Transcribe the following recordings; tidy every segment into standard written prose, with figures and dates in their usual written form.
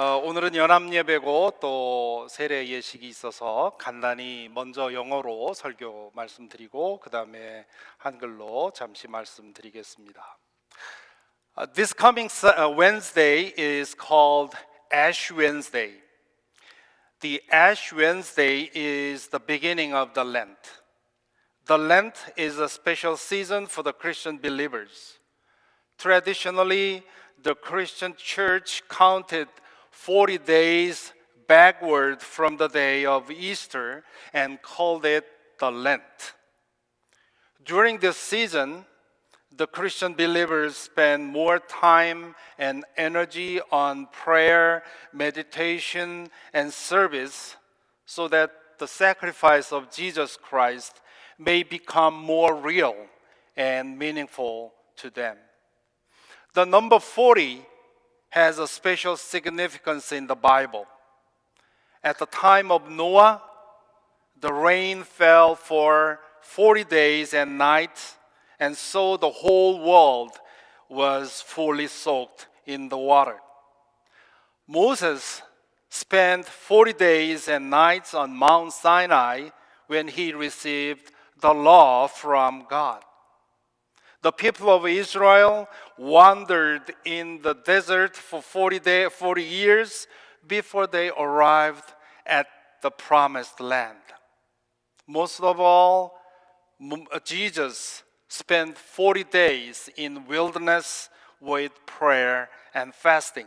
오늘은 연합예배고 또 세례 예식이 있어서 간단히 먼저 영어로 설교 말씀드리고 그 다음에 한글로 잠시 말씀드리겠습니다. This coming Wednesday is called Ash Wednesday. The Ash Wednesday is the beginning of the Lent. The Lent is a special season for the Christian believers. Traditionally, the Christian church counted 40 days backward from the day of Easter and called it the Lent. During this season, the Christian believers spend more time and energy on prayer, meditation, and service so that the sacrifice of Jesus Christ may become more real and meaningful to them. The number 40 has a special significance in the Bible. At the time of Noah, the rain fell for 40 days and nights, and so the whole world was fully soaked in the water. Moses spent 40 days and nights on Mount Sinai when he received the law from God. The people of Israel wandered in the desert for 40 years before they arrived at the promised land. Most of all, Jesus spent 40 days in wilderness with prayer and fasting.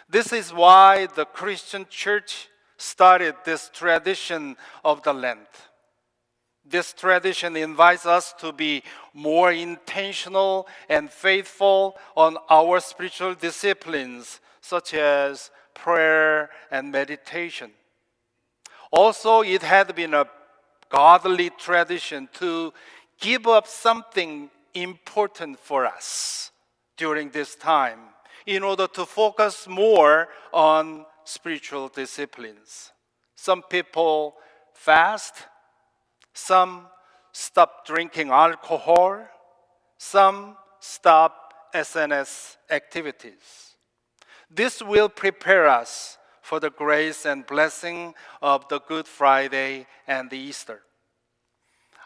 This is why the Christian church started this tradition of the Lent. This tradition invites us to be more intentional and faithful on our spiritual disciplines, such as prayer and meditation. Also, it had been a godly tradition to give up something important for us during this time in order to focus more on spiritual disciplines. Some people fast. Some stop drinking alcohol. Some stop SNS activities. This will prepare us for the grace and blessing of the Good Friday and the Easter.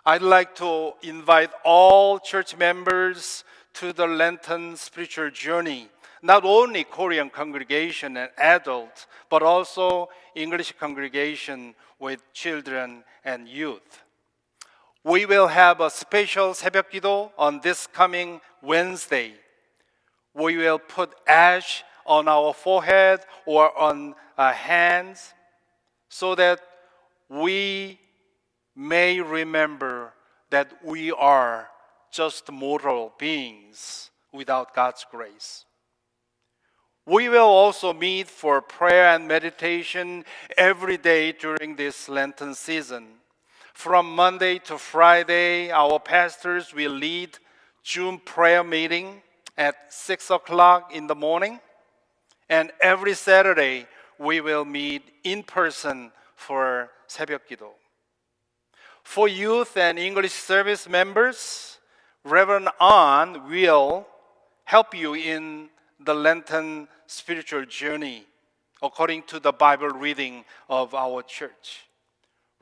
I'd like to invite all church members to the Lenten spiritual journey, not only Korean congregation and adults, but also English congregation with children and youth. We will have a special 새벽 기도 on this coming Wednesday. We will put ash on our forehead or on our hands so that we may remember that we are just mortal beings without God's grace. We will also meet for prayer and meditation every day during this Lenten season. From Monday to Friday, our pastors will lead June prayer meeting at 6 o'clock in the morning. And every Saturday, we will meet in person for 새벽 기도. For youth and English service members, Reverend An will help you in the Lenten spiritual journey according to the Bible reading of our church.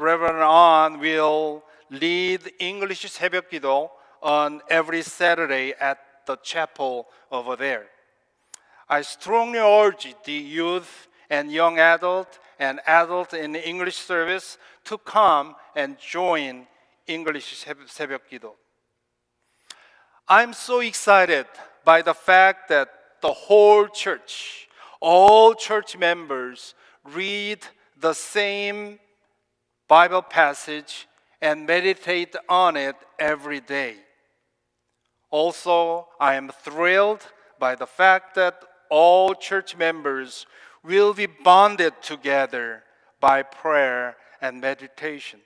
Reverend An will lead English 새벽 기도 on every Saturday at the chapel over there. I strongly urge the youth and young adult and adult in English service to come and join English 새벽 기도. I'm so excited by the fact that the whole church, all church members read the same Bible passage and meditate on it every day. Also, I am thrilled by the fact that all church members will be bonded together by prayer and meditation.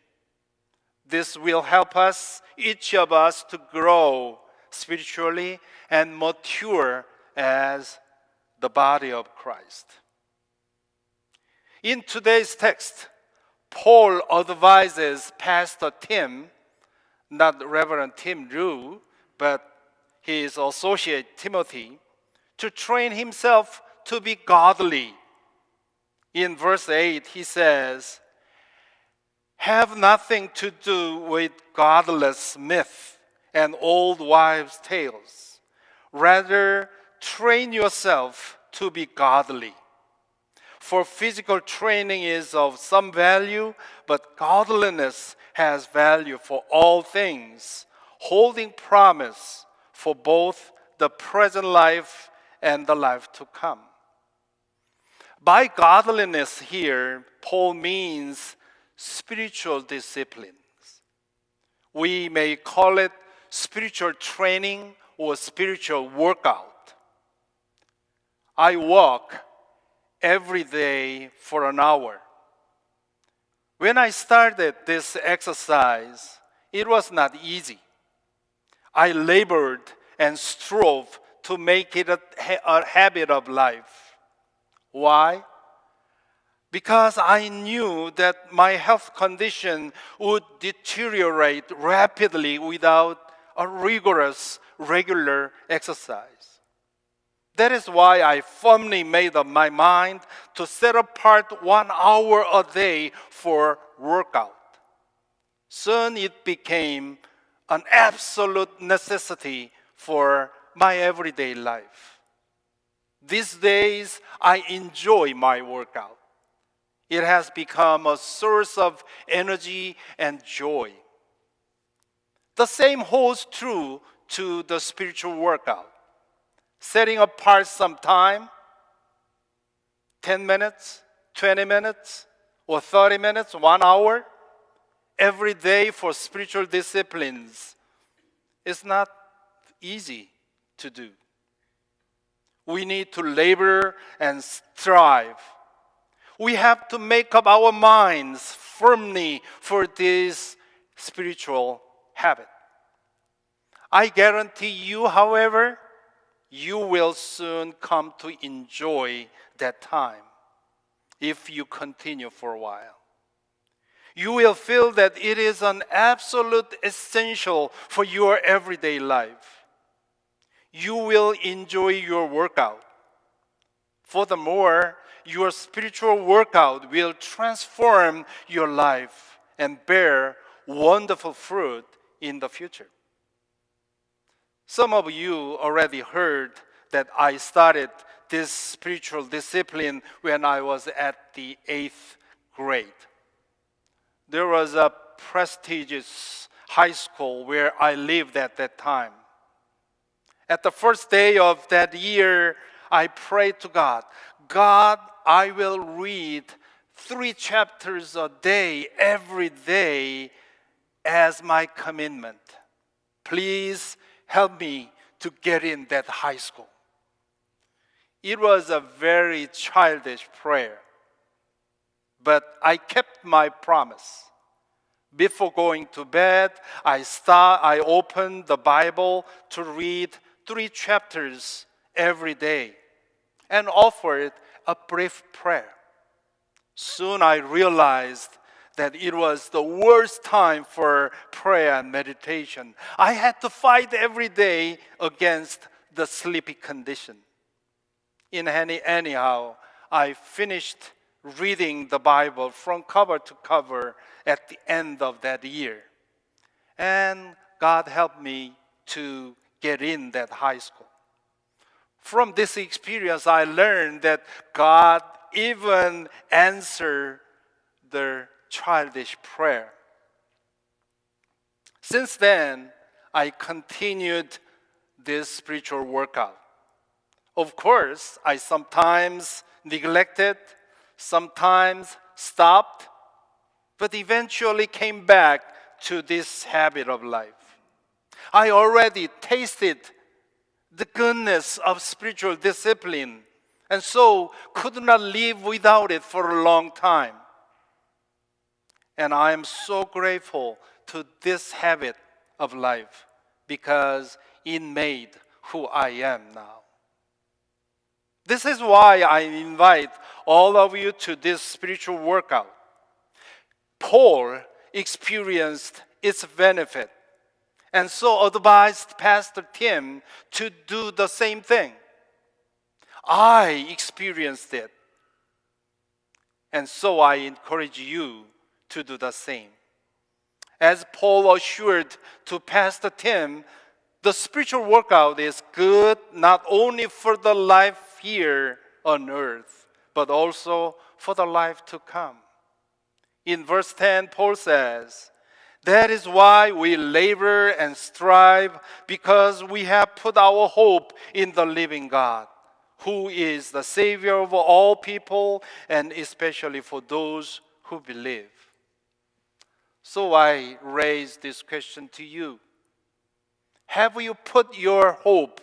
This will help us, each of us, to grow spiritually and mature as the body of Christ. In today's text, Paul advises Pastor Tim, not Reverend Tim Rue, but his associate Timothy, to train himself to be godly In verse 8, he says, have nothing to do with godless myth and old wives' tales. Rather, train yourself to be godly. For physical training is of some value, but godliness has value for all things, holding promise for both the present life and the life to come. By godliness here, Paul means spiritual disciplines. We may call it spiritual training or spiritual workout. I walk every day for an hour. When I started this exercise, it was not easy. I labored and strove to make it a habit of life. Why? Because I knew that my health condition would deteriorate rapidly without a rigorous, regular exercise. That is why I firmly made up my mind to set apart 1 hour a day for workout. Soon it became an absolute necessity for my everyday life. These days, I enjoy my workout. It has become a source of energy and joy. The same holds true to the spiritual workout. Setting apart some time, 10 minutes, 20 minutes, or 30 minutes, 1 hour, every day for spiritual disciplines is not easy to do. We need to labor and strive. We have to make up our minds firmly for this spiritual habit. I guarantee you, however, you will soon come to enjoy that time if you continue for a while. You will feel that it is an absolute essential for your everyday life. You will enjoy your workout. Furthermore, your spiritual workout will transform your life and bear wonderful fruit in the future. Some of you already heard that I started this spiritual discipline when I was at the 8th grade. There was a prestigious high school where I lived at that time. At the first day of that year, I prayed to God, God, I will read 3 chapters a day, every day, as my commitment. Please help me to get in that high school. It was a very childish prayer, but I kept my promise. Before going to bed, I opened the Bible to read 3 chapters every day and offered a brief prayer. Soon I realized that it was the worst time for prayer and meditation. I had to fight every day against the sleepy condition. Anyhow, I finished reading the Bible from cover to cover at the end of that year. And God helped me to get in that high school. From this experience, I learned that God even answered the childish prayer. Since then, I continued this spiritual workout. Of course, I sometimes neglected, sometimes stopped, but eventually came back to this habit of life. I already tasted the goodness of spiritual discipline, and so could not live without it for a long time. And I am so grateful to this habit of life because it made who I am now. This is why I invite all of you to this spiritual workout. Paul experienced its benefit and so advised Pastor Tim to do the same thing. I experienced it. And so I encourage you to do the same. As Paul assured to Pastor Tim, the spiritual workout is good not only for the life here on earth, but also for the life to come. In verse 10, Paul says, that is why we labor and strive, because we have put our hope in the living God, who is the Savior of all people, and especially for those who believe. So I raise this question to you. Have you put your hope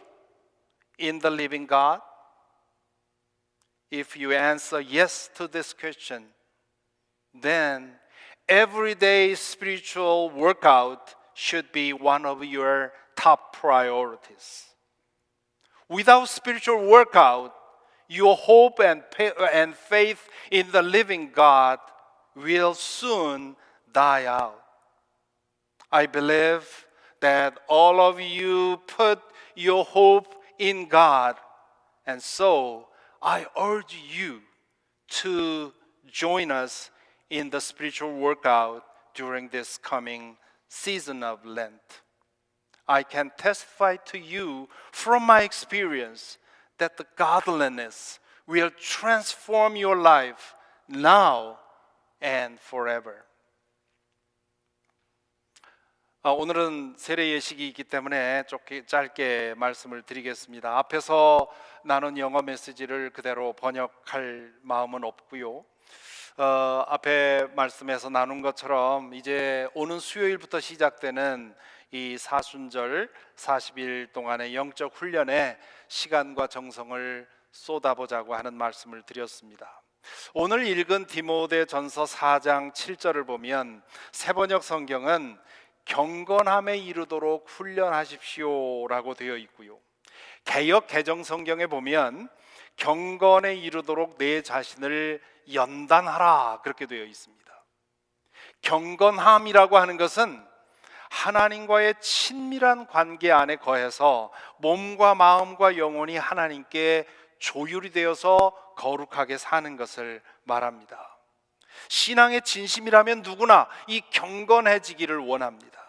in the living God? If you answer yes to this question, then everyday spiritual workout should be one of your top priorities. Without spiritual workout, your hope and faith in the living God will soon die out. I believe that all of you put your hope in God, and so I urge you to join us in the spiritual workout during this coming season of Lent. I can testify to you from my experience that the godliness will transform your life now and forever. 오늘은 세례 예식이 있기 때문에 짧게 말씀을 드리겠습니다. 앞에서 나눈 영어 메시지를 그대로 번역할 마음은 없고요. 앞에 말씀에서 나눈 것처럼 이제 오는 수요일부터 시작되는 이 사순절 40일 동안의 영적 훈련에 시간과 정성을 쏟아보자고 하는 말씀을 드렸습니다. 오늘 읽은 디모데전서 4장 7절을 보면 새번역 성경은 경건함에 이르도록 훈련하십시오라고 되어 있고요. 개역 개정 성경에 보면 경건에 이르도록 내 자신을 연단하라 그렇게 되어 있습니다. 경건함이라고 하는 것은 하나님과의 친밀한 관계 안에 거해서 몸과 마음과 영혼이 하나님께 조율이 되어서 거룩하게 사는 것을 말합니다. 신앙의 진심이라면 누구나 이 경건해지기를 원합니다.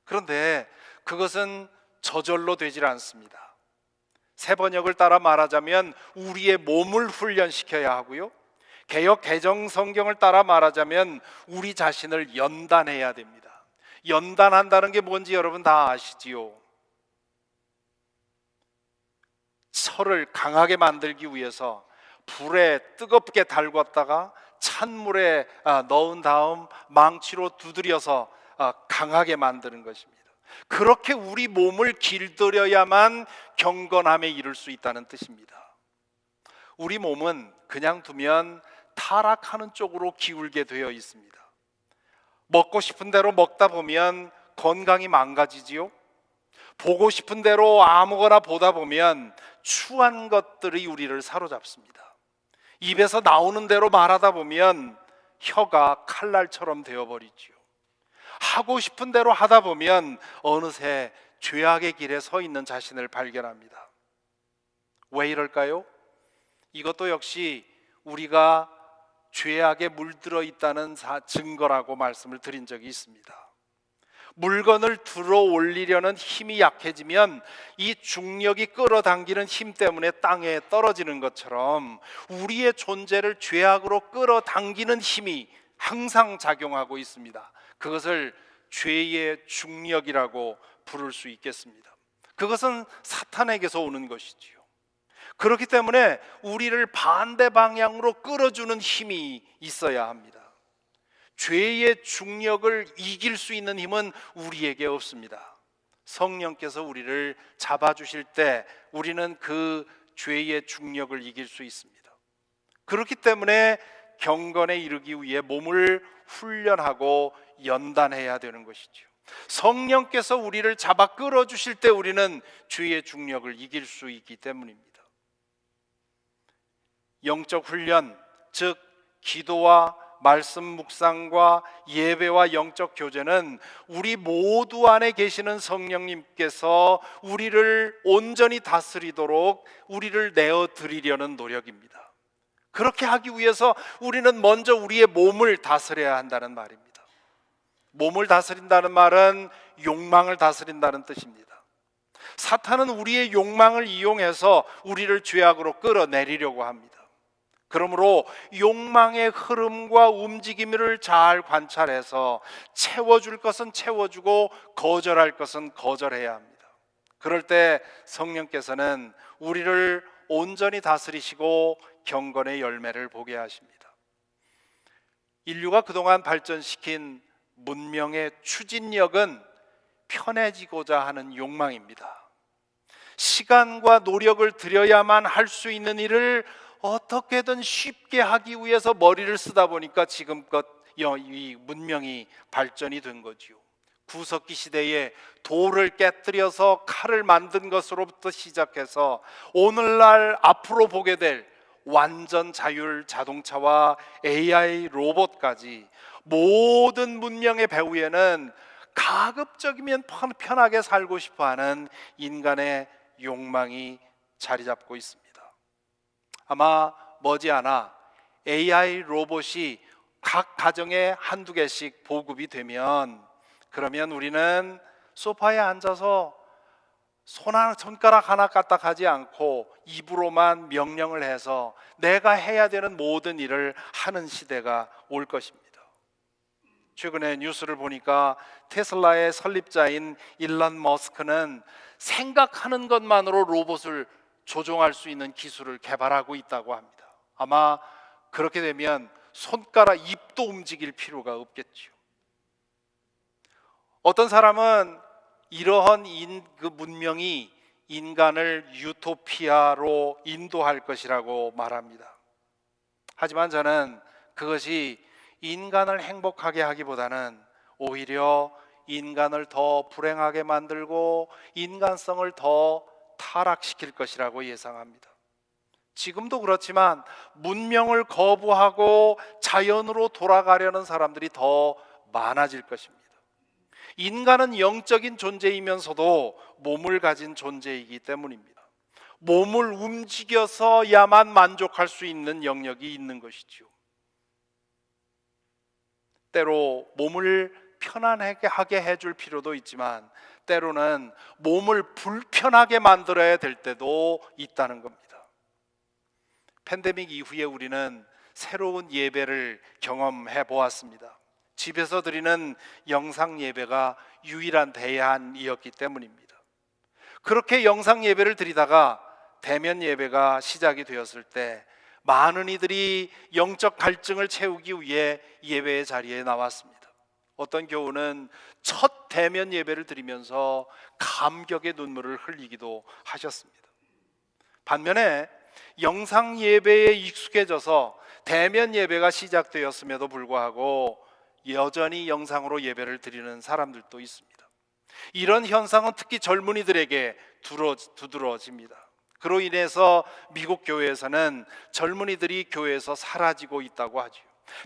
그런데 그것은 저절로 되질 않습니다. 새번역을 따라 말하자면 우리의 몸을 훈련시켜야 하고요, 개역 개정 성경을 따라 말하자면 우리 자신을 연단해야 됩니다. 연단한다는 게 뭔지 여러분 다 아시지요? 철을 강하게 만들기 위해서 불에 뜨겁게 달궜다가 찬물에 넣은 다음 망치로 두드려서 강하게 만드는 것입니다. 그렇게 우리 몸을 길들여야만 경건함에 이를 수 있다는 뜻입니다. 우리 몸은 그냥 두면 타락하는 쪽으로 기울게 되어 있습니다. 먹고 싶은 대로 먹다 보면 건강이 망가지지요. 보고 싶은 대로 아무거나 보다 보면 추한 것들이 우리를 사로잡습니다. 입에서 나오는 대로 말하다 보면 혀가 칼날처럼 되어버리지요. 하고 싶은 대로 하다 보면 어느새 죄악의 길에 서 있는 자신을 발견합니다. 왜 이럴까요? 이것도 역시 우리가 죄악에 물들어 있다는 증거라고 말씀을 드린 적이 있습니다. 물건을 들어 올리려는 힘이 약해지면 이 중력이 끌어당기는 힘 때문에 땅에 떨어지는 것처럼 우리의 존재를 죄악으로 끌어당기는 힘이 항상 작용하고 있습니다. 그것을 죄의 중력이라고 부를 수 있겠습니다. 그것은 사탄에게서 오는 것이지요. 그렇기 때문에 우리를 반대 방향으로 끌어주는 힘이 있어야 합니다. 죄의 중력을 이길 수 있는 힘은 우리에게 없습니다. 성령께서 우리를 잡아주실 때 우리는 그 죄의 중력을 이길 수 있습니다. 그렇기 때문에 경건에 이르기 위해 몸을 훈련하고 연단해야 되는 것이죠. 성령께서 우리를 잡아 끌어주실 때 우리는 죄의 중력을 이길 수 있기 때문입니다. 영적 훈련, 즉 기도와 말씀 묵상과 예배와 영적 교제는 우리 모두 안에 계시는 성령님께서 우리를 온전히 다스리도록 우리를 내어드리려는 노력입니다. 그렇게 하기 위해서 우리는 먼저 우리의 몸을 다스려야 한다는 말입니다. 몸을 다스린다는 말은 욕망을 다스린다는 뜻입니다. 사탄은 우리의 욕망을 이용해서 우리를 죄악으로 끌어내리려고 합니다. 그러므로 욕망의 흐름과 움직임을 잘 관찰해서 채워줄 것은 채워주고 거절할 것은 거절해야 합니다. 그럴 때 성령께서는 우리를 온전히 다스리시고 경건의 열매를 보게 하십니다. 인류가 그동안 발전시킨 문명의 추진력은 편해지고자 하는 욕망입니다. 시간과 노력을 들여야만 할 수 있는 일을 어떻게든 쉽게 하기 위해서 머리를 쓰다 보니까 지금껏 이 문명이 발전이 된 거지요. 구석기 시대에 돌을 깨뜨려서 칼을 만든 것으로부터 시작해서 오늘날 앞으로 보게 될 완전 자율 자동차와 AI 로봇까지 모든 문명의 배후에는 가급적이면 편하게 살고 싶어하는 인간의 욕망이 자리 잡고 있습니다. 아마 머지않아 AI 로봇이 각 가정에 한두 개씩 보급이 되면, 그러면 우리는 소파에 앉아서 손가락 하나 까딱하지 않고 입으로만 명령을 해서 내가 해야 되는 모든 일을 하는 시대가 올 것입니다. 최근에 뉴스를 보니까 테슬라의 설립자인 일론 머스크는 생각하는 것만으로 로봇을 조종할 수 있는 기술을 개발하고 있다고 합니다. 아마 그렇게 되면 손가락, 입도 움직일 필요가 없겠죠. 어떤 사람은 이러한 그 문명이 인간을 유토피아로 인도할 것이라고 말합니다. 하지만 저는 그것이 인간을 행복하게 하기보다는 오히려 인간을 더 불행하게 만들고 인간성을 더 타락시킬 것이라고 예상합니다. 지금도 그렇지만 문명을 거부하고 자연으로 돌아가려는 사람들이 더 많아질 것입니다. 인간은 영적인 존재이면서도 몸을 가진 존재이기 때문입니다. 몸을 움직여서야만 만족할 수 있는 영역이 있는 것이죠. 때로 몸을 편안하게 해줄 필요도 있지만 때로는 몸을 불편하게 만들어야 될 때도 있다는 겁니다. 팬데믹 이후에 우리는 새로운 예배를 경험해 보았습니다. 집에서 드리는 영상 예배가 유일한 대안이었기 때문입니다. 그렇게 영상 예배를 드리다가 대면 예배가 시작이 되었을 때 많은 이들이 영적 갈증을 채우기 위해 예배의 자리에 나왔습니다. 어떤 교우는 첫 대면 예배를 드리면서 감격의 눈물을 흘리기도 하셨습니다. 반면에 영상 예배에 익숙해져서 대면 예배가 시작되었음에도 불구하고 여전히 영상으로 예배를 드리는 사람들도 있습니다. 이런 현상은 특히 젊은이들에게 두드러집니다. 그로 인해서 미국 교회에서는 젊은이들이 교회에서 사라지고 있다고 하죠.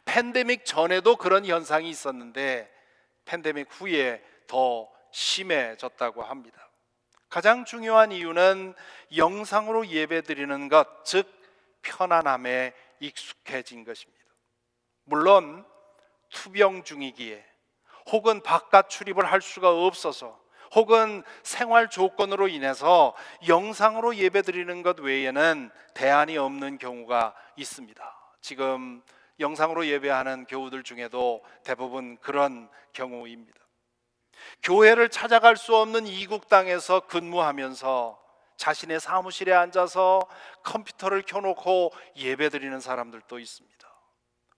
팬데믹 전에도 그런 현상이 있었는데 팬데믹 후에 더 심해졌다고 합니다. 가장 중요한 이유는 영상으로 예배드리는 것, 즉 편안함에 익숙해진 것입니다. 물론 투병 중이기에 혹은 바깥 출입을 할 수가 없어서 혹은 생활 조건으로 인해서 영상으로 예배드리는 것 외에는 대안이 없는 경우가 있습니다. 지금 영상으로 예배하는 교우들 중에도 대부분 그런 경우입니다. 교회를 찾아갈 수 없는 이국 땅에서 근무하면서 자신의 사무실에 앉아서 컴퓨터를 켜놓고 예배드리는 사람들도 있습니다.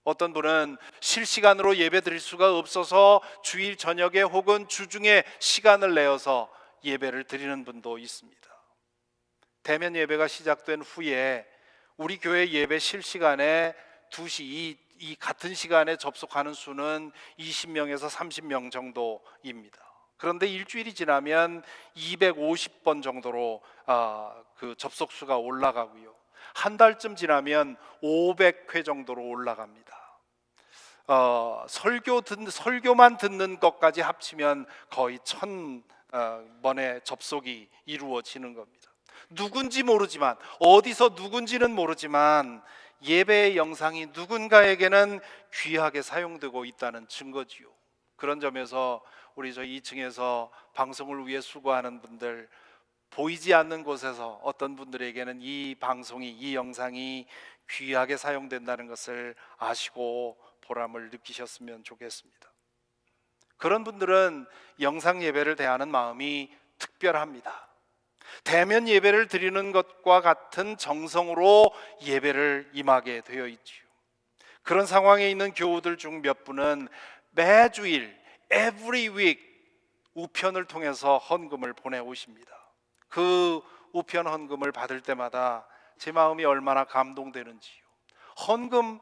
어떤 분은 실시간으로 예배드릴 수가 없어서 주일 저녁에 혹은 주중에 시간을 내어서 예배를 드리는 분도 있습니다. 대면 예배가 시작된 후에 우리 교회 예배 실시간에 2시 이 같은 시간에 접속하는 수는 20명에서 30명 정도입니다. 그런데 일주일이 지나면 250번 정도로 그 접속 수가 올라가고요. 한 달쯤 지나면 500회 정도로 올라갑니다. 설교만 듣는 것까지 합치면 거의 1000번의 접속이 이루어지는 겁니다. 누군지 모르지만, 어디서 누군지는 모르지만 예배의 영상이 누군가에게는 귀하게 사용되고 있다는 증거지요. 그런 점에서 우리 저 2층에서 방송을 위해 수고하는 분들, 보이지 않는 곳에서 어떤 분들에게는 이 방송이, 이 영상이 귀하게 사용된다는 것을 아시고 보람을 느끼셨으면 좋겠습니다. 그런 분들은 영상 예배를 대하는 마음이 특별합니다. 대면 예배를 드리는 것과 같은 정성으로 예배를 임하게 되어 있지요. 그런 상황에 있는 교우들 중 몇 분은 매주일 every week 우편을 통해서 헌금을 보내오십니다. 그 우편 헌금을 받을 때마다 제 마음이 얼마나 감동되는지요. 헌금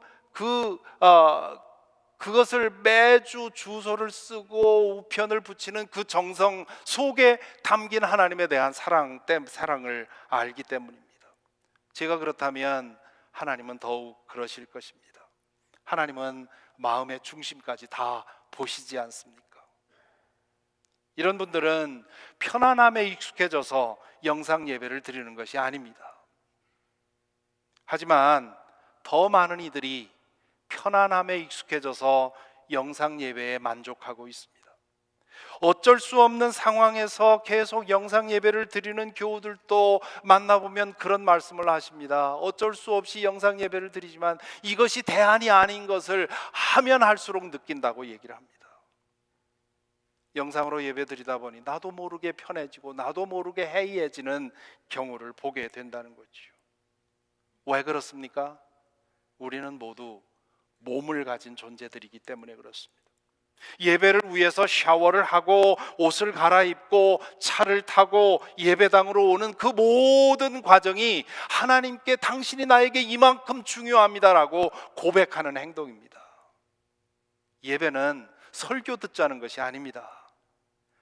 그것을 매주 주소를 쓰고 우편을 붙이는 그 정성 속에 담긴 하나님에 대한 사랑을 알기 때문입니다. 제가 그렇다면 하나님은 더욱 그러실 것입니다. 하나님은 마음의 중심까지 다 보시지 않습니까? 이런 분들은 편안함에 익숙해져서 영상 예배를 드리는 것이 아닙니다. 하지만 더 많은 이들이 편안함에 익숙해져서 영상 예배에 만족하고 있습니다. 어쩔 수 없는 상황에서 계속 영상 예배를 드리는 교우들도 만나보면 그런 말씀을 하십니다. 어쩔 수 없이 영상 예배를 드리지만 이것이 대안이 아닌 것을 하면 할수록 느낀다고 얘기를 합니다. 영상으로 예배 드리다 보니 나도 모르게 편해지고 나도 모르게 해이해지는 경우를 보게 된다는 거죠. 왜 그렇습니까? 우리는 모두 몸을 가진 존재들이기 때문에 그렇습니다. 예배를 위해서 샤워를 하고 옷을 갈아입고 차를 타고 예배당으로 오는 그 모든 과정이 하나님께 당신이 나에게 이만큼 중요합니다라고 고백하는 행동입니다. 예배는 설교 듣자는 것이 아닙니다.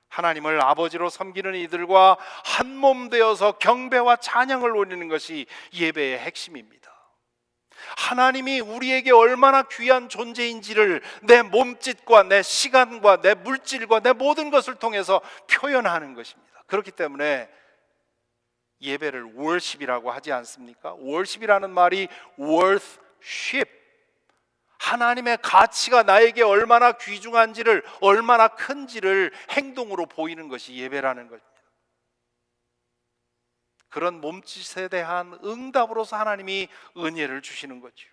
하나님을 아버지로 섬기는 이들과 한 몸 되어서 경배와 찬양을 올리는 것이 예배의 핵심입니다. 하나님이 우리에게 얼마나 귀한 존재인지를 내 몸짓과 내 시간과 내 물질과 내 모든 것을 통해서 표현하는 것입니다. 그렇기 때문에 예배를 worship이라고 하지 않습니까? worship이라는 말이 worthship, 하나님의 가치가 나에게 얼마나 귀중한지를, 얼마나 큰지를 행동으로 보이는 것이 예배라는 것입니다. 그런 몸짓에 대한 응답으로서 하나님이 은혜를 주시는 거죠.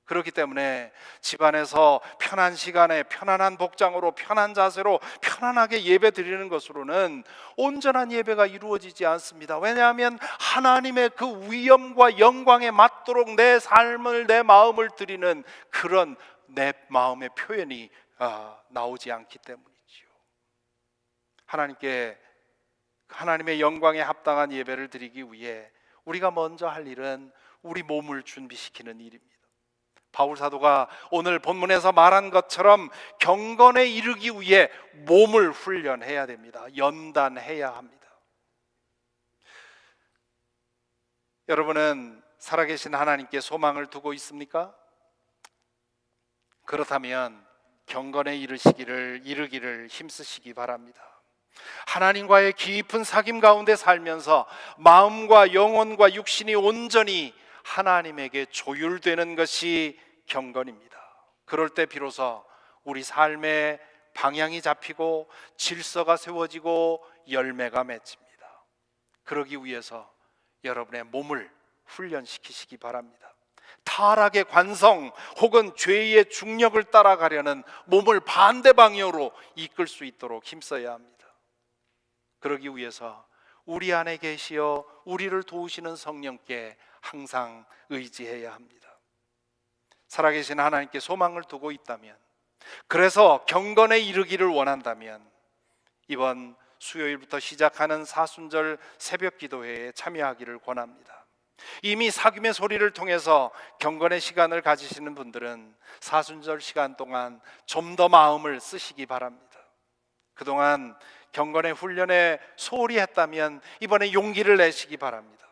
그렇기 때문에 집안에서 편한 시간에 편안한 복장으로 편한 자세로 편안하게 예배 드리는 것으로는 온전한 예배가 이루어지지 않습니다. 왜냐하면 하나님의 그 위엄과 영광에 맞도록 내 삶을, 내 마음을 드리는 그런 내 마음의 표현이 나오지 않기 때문이지요. 하나님의 영광에 합당한 예배를 드리기 위해 우리가 먼저 할 일은 우리 몸을 준비시키는 일입니다. 바울 사도가 오늘 본문에서 말한 것처럼 경건에 이르기 위해 몸을 훈련해야 됩니다. 연단해야 합니다. 여러분은 살아계신 하나님께 소망을 두고 있습니까? 그렇다면 경건에 이르기를 힘쓰시기 바랍니다. 하나님과의 깊은 사귐 가운데 살면서 마음과 영혼과 육신이 온전히 하나님에게 조율되는 것이 경건입니다. 그럴 때 비로소 우리 삶의 방향이 잡히고 질서가 세워지고 열매가 맺힙니다. 그러기 위해서 여러분의 몸을 훈련시키시기 바랍니다. 타락의 관성 혹은 죄의 중력을 따라가려는 몸을 반대 방향으로 이끌 수 있도록 힘써야 합니다. 그러기 위해서 우리 안에 계시어 우리를 도우시는 성령께 항상 의지해야 합니다. 살아계신 하나님께 소망을 두고 있다면, 그래서 경건에 이르기를 원한다면 이번 수요일부터 시작하는 사순절 새벽 기도회에 참여하기를 권합니다. 이미 사귐의 소리를 통해서 경건의 시간을 가지시는 분들은 사순절 시간 동안 좀 더 마음을 쓰시기 바랍니다. 그동안 경건의 훈련에 소홀히 했다면 이번에 용기를 내시기 바랍니다.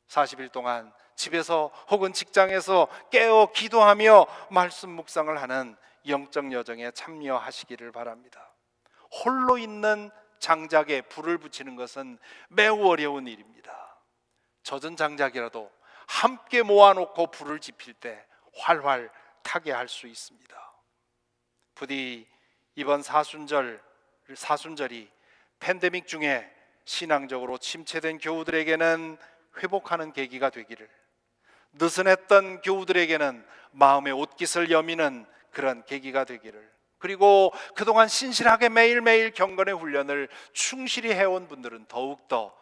40일 동안 집에서 혹은 직장에서 깨어 기도하며 말씀 묵상을 하는 영적 여정에 참여하시기를 바랍니다. 홀로 있는 장작에 불을 붙이는 것은 매우 어려운 일입니다. 젖은 장작이라도 함께 모아놓고 불을 지필 때 활활 타게 할 수 있습니다. 부디 이번 사순절이 팬데믹 중에 신앙적으로 침체된 교우들에게는 회복하는 계기가 되기를, 느슨했던 교우들에게는 마음의 옷깃을 여미는 그런 계기가 되기를, 그리고 그동안 신실하게 매일매일 경건의 훈련을 충실히 해온 분들은 더욱더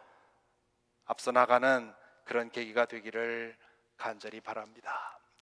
앞서 나가는 그런 계기가 되기를 간절히 바랍니다.